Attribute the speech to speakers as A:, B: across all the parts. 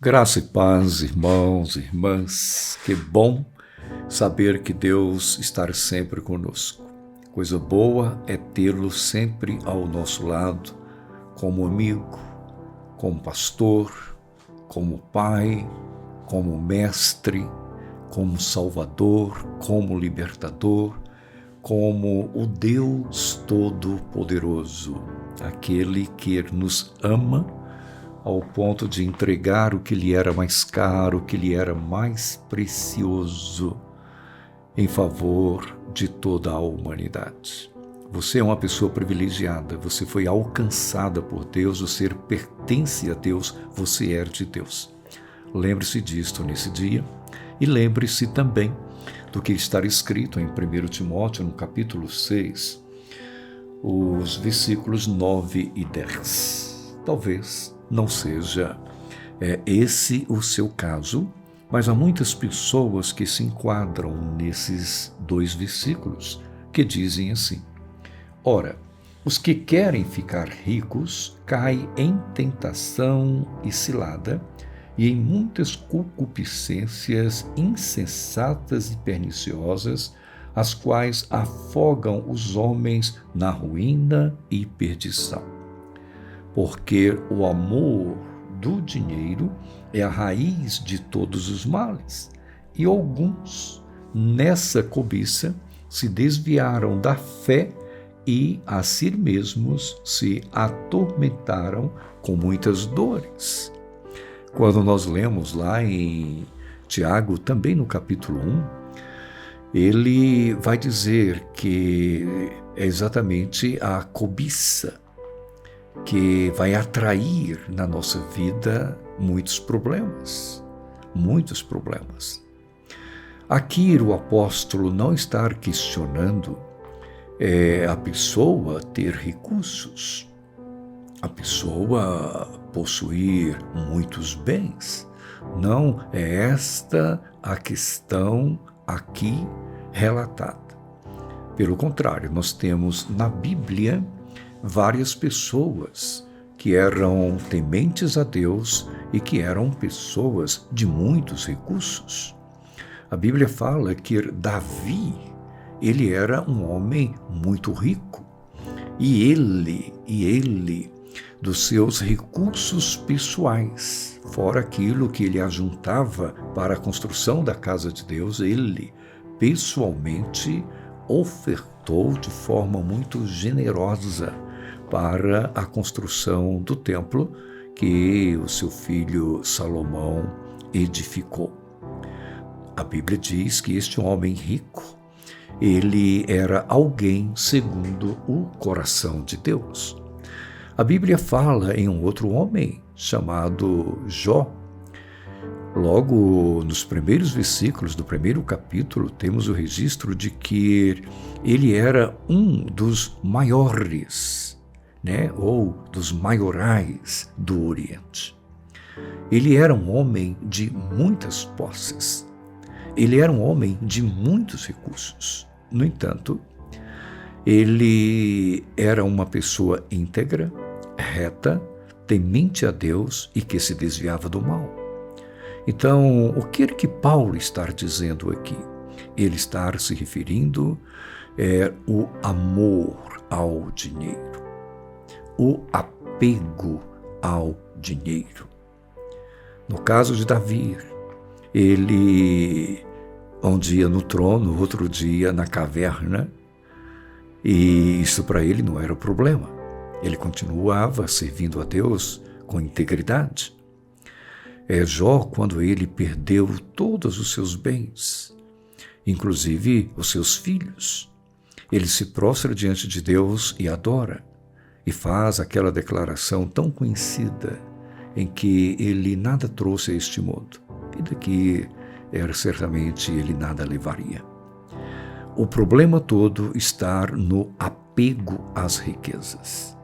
A: Graça e paz, irmãos e irmãs, que bom saber que Deus está sempre conosco. Coisa boa é tê-lo sempre ao nosso lado, como amigo, como pastor, como pai, como mestre, como salvador, como libertador, como o Deus Todo-Poderoso, aquele que nos ama ao ponto de entregar o que lhe era mais caro, o que lhe era mais precioso, em favor de toda a humanidade. Você é uma pessoa privilegiada, você foi alcançada por Deus, você pertence a Deus, você é de Deus. Lembre-se disto nesse dia e lembre-se também do que está escrito em 1 Timóteo, no capítulo 6, os versículos 9 e 10. Talvez não seja esse o seu caso, mas há muitas pessoas que se enquadram nesses dois versículos que dizem assim: Ora, os que querem ficar ricos caem em tentação e cilada e em muitas concupiscências insensatas e perniciosas, as quais afogam os homens na ruína e perdição. Porque o amor do dinheiro é a raiz de todos os males, e alguns, nessa cobiça, se desviaram da fé e a si mesmos se atormentaram com muitas dores. Quando nós lemos lá em Tiago, também no capítulo 1, ele vai dizer que é exatamente a cobiça que vai atrair na nossa vida muitos problemas. Aqui o apóstolo não está questionando a pessoa ter recursos, a pessoa possuir muitos bens. Não é esta a questão aqui relatada. Pelo contrário, nós temos na Bíblia várias pessoas que eram tementes a Deus e que eram pessoas de muitos recursos. A Bíblia fala que Davi, ele era um homem muito rico, e ele, dos seus recursos pessoais, fora aquilo que ele ajuntava para a construção da casa de Deus, ele pessoalmente ofertou de forma muito generosa para a construção do templo que o seu filho Salomão edificou. A Bíblia diz que este homem rico, ele era alguém segundo o coração de Deus. A Bíblia fala em um outro homem chamado Jó. Logo nos primeiros versículos do primeiro capítulo, temos o registro de que ele era um dos maiores, ou dos maiorais do Oriente. Ele era um homem de muitas posses. Ele era um homem de muitos recursos. No entanto, ele era uma pessoa íntegra, reta, temente a Deus e que se desviava do mal. Então, o que é que Paulo está dizendo aqui? Ele está se referindo ao amor ao dinheiro, o apego ao dinheiro. No caso de Davi, ele um dia no trono, outro dia na caverna, e isso para ele não era o problema. Ele continuava servindo a Deus com integridade. Jó, quando ele perdeu todos os seus bens, inclusive os seus filhos, ele se prostra diante de Deus e adora, e faz aquela declaração tão conhecida, em que ele nada trouxe a este mundo, e daqui certamente ele nada levaria. O problema todo está no apego às riquezas.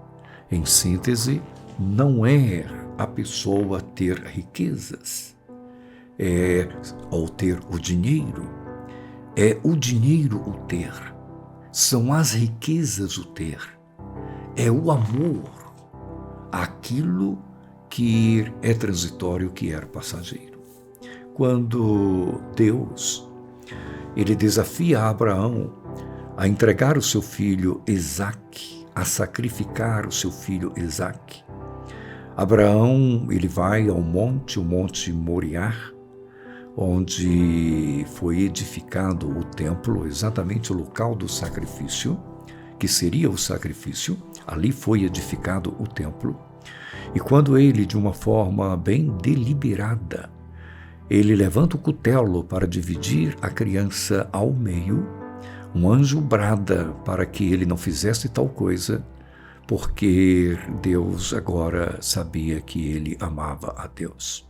A: Em síntese, não é a pessoa ter riquezas, ou ter o dinheiro. É o dinheiro o ter. São as riquezas o ter. É o amor àquilo que é transitório, que é passageiro. Quando Deus ele desafia Abraão a entregar o seu filho Isaque, a sacrificar o seu filho Isaque, Abraão ele vai ao monte, o Monte Moriá, onde foi edificado o templo, exatamente o local do sacrifício, que seria o sacrifício. Ali foi edificado o templo. E quando ele, de uma forma bem deliberada, ele levanta o cutelo para dividir a criança ao meio, um anjo brada para que ele não fizesse tal coisa, porque Deus agora sabia que ele amava a Deus.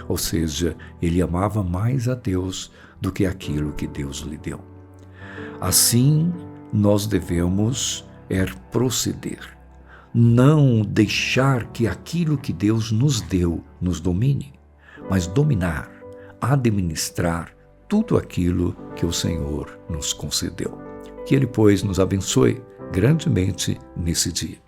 A: Ou seja, ele amava mais a Deus do que aquilo que Deus lhe deu. Assim, nós devemos proceder. Não deixar que aquilo que Deus nos deu nos domine, mas dominar, administrar tudo aquilo que o Senhor nos concedeu. Que Ele, pois, nos abençoe grandemente nesse dia.